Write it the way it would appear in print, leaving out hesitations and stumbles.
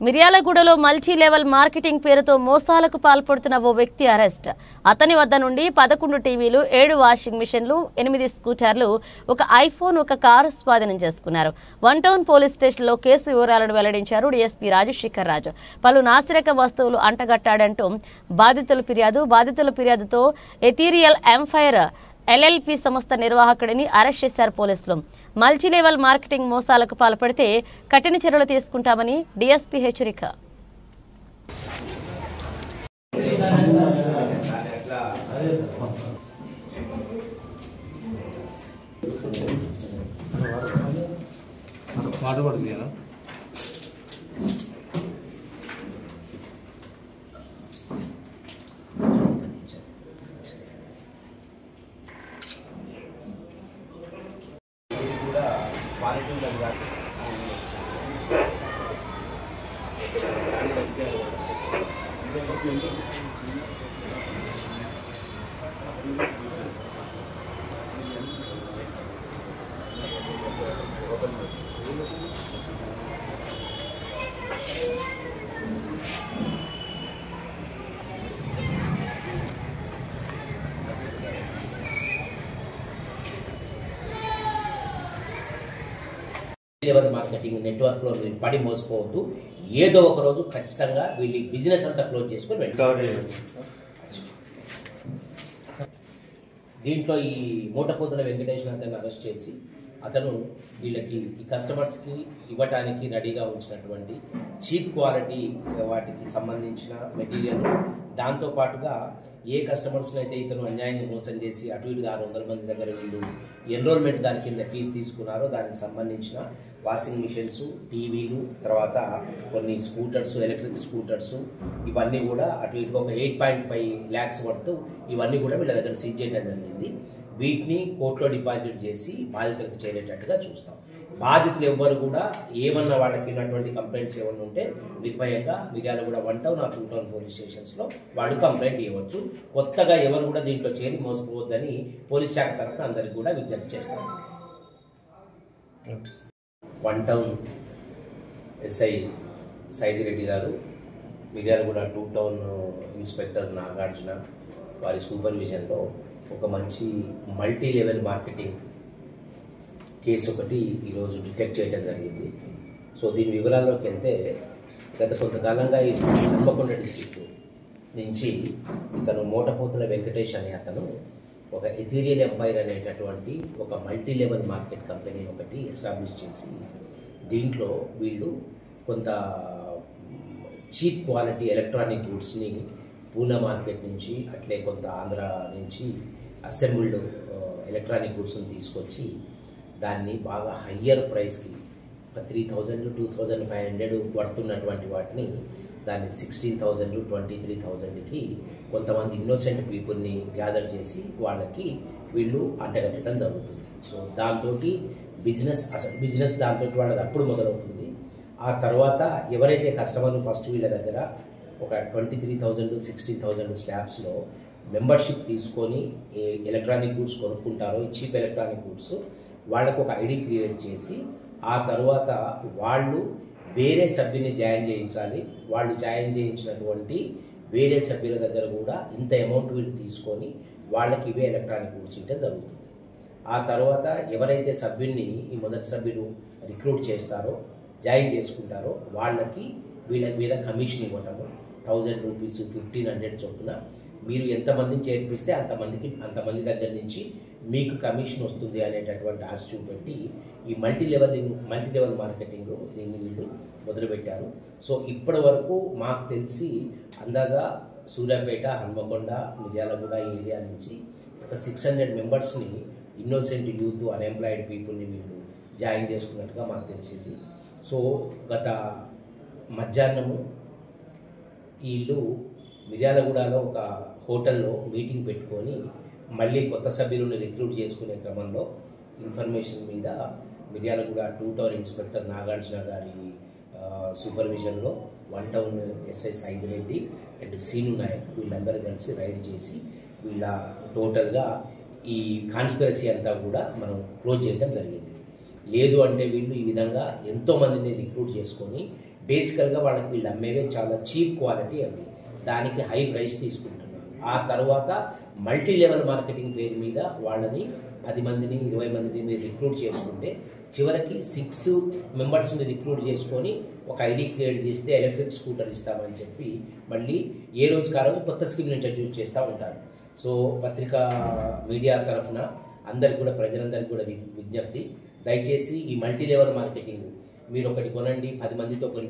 మిర్యాలగూడలో multi level marketing పేరుతో మోసాలకు పాల్పడుతున్న ఓ వ్యక్తి అరెస్ట్. అతని వద్ద నుండి 11 టీవీలు, 7 వాషింగ్ మిషన్లు, 8 స్కూటర్లు, ఒక ఐఫోన్, ఒక కారు స్వాధీనం చేసుకున్నారు. వన్ టౌన్ పోలీస్ స్టేషన్లో కేసు వివరాలను వెల్లడించారు డీఎస్పీ రాజశేఖర్ రాజు. పలు నాసిరక వస్తువులు అంటగట్టాడంటూ బాధితుల ఫిర్యాదుతో ఎథీరియల్ ఎంఫైర్ ఎల్ఎల్పి సంస్థ నిర్వాహకుడిని అరెస్ట్ చేశారు పోలీసులు. మల్టీ లెవెల్ మార్కెటింగ్ మోసాలకు పాల్పడితే కఠిన చర్యలు తీసుకుంటామని డీఎస్పీ హెచ్చరిక. లెవెల్ మార్కెటింగ్ నెట్వర్క్లో మీరు పడి మోసపోవద్దు. ఏదో ఒక రోజు ఖచ్చితంగా వీళ్ళ బిజినెస్ అంతా క్లోజ్ చేసుకొని వెళ్ళాలి. దీంట్లో ఈ మూటపోతుల వెంకటేశ్వర అరెస్ట్ చేసి అతను వీళ్ళకి ఈ కస్టమర్స్కి ఇవ్వటానికి రెడీగా ఉంచినటువంటి చీప్ క్వాలిటీ వాటికి సంబంధించిన మెటీరియల్, దాంతోపాటుగా ఏ కస్టమర్స్ని అయితే ఇతను అన్యాయంగా మోసం చేసి అటు ఇటు 600 మంది దగ్గర వీళ్ళు ఎన్రోల్మెంట్ దాని కింద ఫీజు తీసుకున్నారో దానికి సంబంధించిన వాషింగ్ మిషన్స్, టీవీలు, తర్వాత కొన్ని స్కూటర్స్, ఎలక్ట్రిక్ స్కూటర్స్, ఇవన్నీ కూడా అటు ఇటుగా ఒక 8.5 lakhs వర్త్ ఇవన్నీ కూడా వీళ్ళ దగ్గర సీజ్ చేయడం జరిగింది. వీటిని కోర్టులో డిపాజిట్ చేసి బాధితులకు చేరేటట్టుగా చూస్తాం. బాధితులు ఎవ్వరు కూడా ఏమన్నా వాళ్ళకి ఉన్నటువంటి కంప్లైంట్స్ ఏమన్నా ఉంటే నిర్భయంగా మిర్యాలగూడ 1 టౌన్, 2 టౌన్ పోలీస్ స్టేషన్స్లో వాళ్ళు కంప్లైంట్ ఇవ్వచ్చు. కొత్తగా ఎవరు కూడా దీంట్లో చేరి మోసపోవద్దని పోలీస్ శాఖ తరఫున అందరికీ కూడా విజ్ఞప్తి చేస్తాం. 1 టౌన్ ఎస్ఐ సైదిరెడ్డి గారు, మిర్యాలగూడ 2 టౌన్ ఇన్స్పెక్టర్ నాగార్జున వారి సూపర్విజన్లో ఒక మంచి మల్టీ లెవెల్ మార్కెటింగ్ కేసు ఒకటి ఈరోజు డిటెక్ట్ చేయడం జరిగింది. సో దీని వివరాల్లోకి వెళ్తే, గత కొంతకాలంగా ఈ హన్మకొండ డిస్ట్రిక్ట్ నుంచి ఇతను మూటపోతుల వెంకటేష్ అనే అతను ఒక ఎథీరియల్ ఎంపైర్ అనేటటువంటి ఒక మల్టీ లెవెల్ మార్కెట్ కంపెనీ ఒకటి ఎస్టాబ్లిష్ చేసి దీంట్లో వీళ్ళు కొంత చీప్ క్వాలిటీ ఎలక్ట్రానిక్ గూడ్స్ని పూనా మార్కెట్ నుంచి, అట్లే కొంత ఆంధ్ర నుంచి అసెంబుల్డ్ ఎలక్ట్రానిక్ గూడ్స్ని తీసుకొచ్చి దాన్ని బాగా హయ్యర్ ప్రైస్కి 3,000 to 2,500 పడుతున్నటువంటి వాటిని దాన్ని 16,000 to 23,000కి కొంతమంది ఇన్నోసెంట్ పీపుల్ని గ్యాదర్ చేసి వాళ్ళకి వీళ్ళు అంటగట్టడం జరుగుతుంది. సో దాంతో బిజినెస్ దాంతో వాళ్ళది అప్పుడు మొదలవుతుంది. ఆ తర్వాత ఎవరైతే కస్టమర్లు ఫస్ట్ వీళ్ళ దగ్గర ఒక 23,000 to 16,000 స్లాబ్స్లో మెంబర్షిప్ తీసుకొని ఎలక్ట్రానిక్ గూడ్స్ కొనుక్కుంటారో, చీప్ ఎలక్ట్రానిక్ గూడ్స్, వాళ్ళకు ఒక ఐడి క్రియేట్ చేసి ఆ తర్వాత వాళ్ళు వేరే సభ్యుని జాయిన్ చేయించాలి. వాళ్ళు జాయిన్ చేయించినటువంటి వేరే సభ్యుల దగ్గర కూడా ఇంత అమౌంట్ వీళ్ళు తీసుకొని వాళ్ళకి ఇవే ఎలక్ట్రానిక్ గూడ్స్ ఇవ్వడం జరుగుతుంది. ఆ తర్వాత ఎవరైతే సభ్యుని ఈ మొదటి సభ్యులు రిక్రూట్ చేస్తారో, జాయిన్ చేసుకుంటారో వాళ్ళకి వీళ్ళ మీద కమిషన్ ఇవ్వటము 1,000 రూపీస్, 1,500 చొప్పున మీరు ఎంతమందిని చేర్పిస్తే అంతమంది దగ్గర నుంచి మీకు కమిషన్ వస్తుంది అనేటటువంటి ఆశ చూపెట్టి ఈ మల్టీ లెవెల్ మార్కెటింగ్ దీన్ని వీళ్ళు మొదలుపెట్టారు. సో ఇప్పటి వరకు మాకు తెలిసి అందాజా సూర్యాపేట, హన్మకొండ, మిర్యాలగూడ ఏరియా నుంచి ఒక 600 మెంబర్స్ని ఇన్నోసెంట్ యూత్, అన్ఎంప్లాయిడ్ పీపుల్ని వీళ్ళు జాయిన్ చేసుకున్నట్టుగా మాకు తెలిసింది. సో గత మధ్యాహ్నము వీళ్ళు మిర్యాలగూడలో ఒక హోటల్లో మీటింగ్ పెట్టుకొని మళ్ళీ కొత్త సభ్యులను రిక్రూట్ చేసుకునే క్రమంలో ఇన్ఫర్మేషన్ మీద మిర్యాలగూడ 2 టౌన్ ఇన్స్పెక్టర్ నాగార్జున గారి సూపర్విజన్లో 1 town SI Saidireddy and Srinu Nayak వీళ్ళందరూ కలిసి రైడ్ చేసి వీళ్ళ టోటల్గా ఈ కాన్స్పిరసీ అంతా కూడా మనం క్లోజ్ చేయడం జరిగింది. లేదు అంటే వీళ్ళు ఈ విధంగా ఎంతోమందిని రిక్రూట్ చేసుకొని బేసికల్గా వాళ్ళకి వీళ్ళు అమ్మేవే చాలా చీప్ క్వాలిటీ అవి, దానికి హై ప్రైస్ తీసుకుంటున్నారు. ఆ తర్వాత మల్టీ లెవెల్ మార్కెటింగ్ పేరు మీద వాళ్ళని 10 మందిని 20 మందిని మీరు రిక్రూట్ చేసుకుంటే చివరికి 6 మెంబర్స్ని రిక్రూట్ చేసుకొని ఒక ఐడి క్రియేట్ చేస్తే ఎలక్ట్రిక్ స్కూటర్ ఇస్తామని చెప్పి మళ్ళీ ఏ రోజుకి ఆ రోజు కొత్త స్కీమ్ని ఇంట్రడ్యూస్ చేస్తూ ఉంటారు. సో పత్రికా మీడియా తరఫున అందరికి కూడా, ప్రజలందరికీ కూడా విజ్ఞప్తి, దయచేసి ఈ మల్టీ లెవెల్ మార్కెటింగ్ మీరు ఒకటి కొనండి, 10 మందితో కొని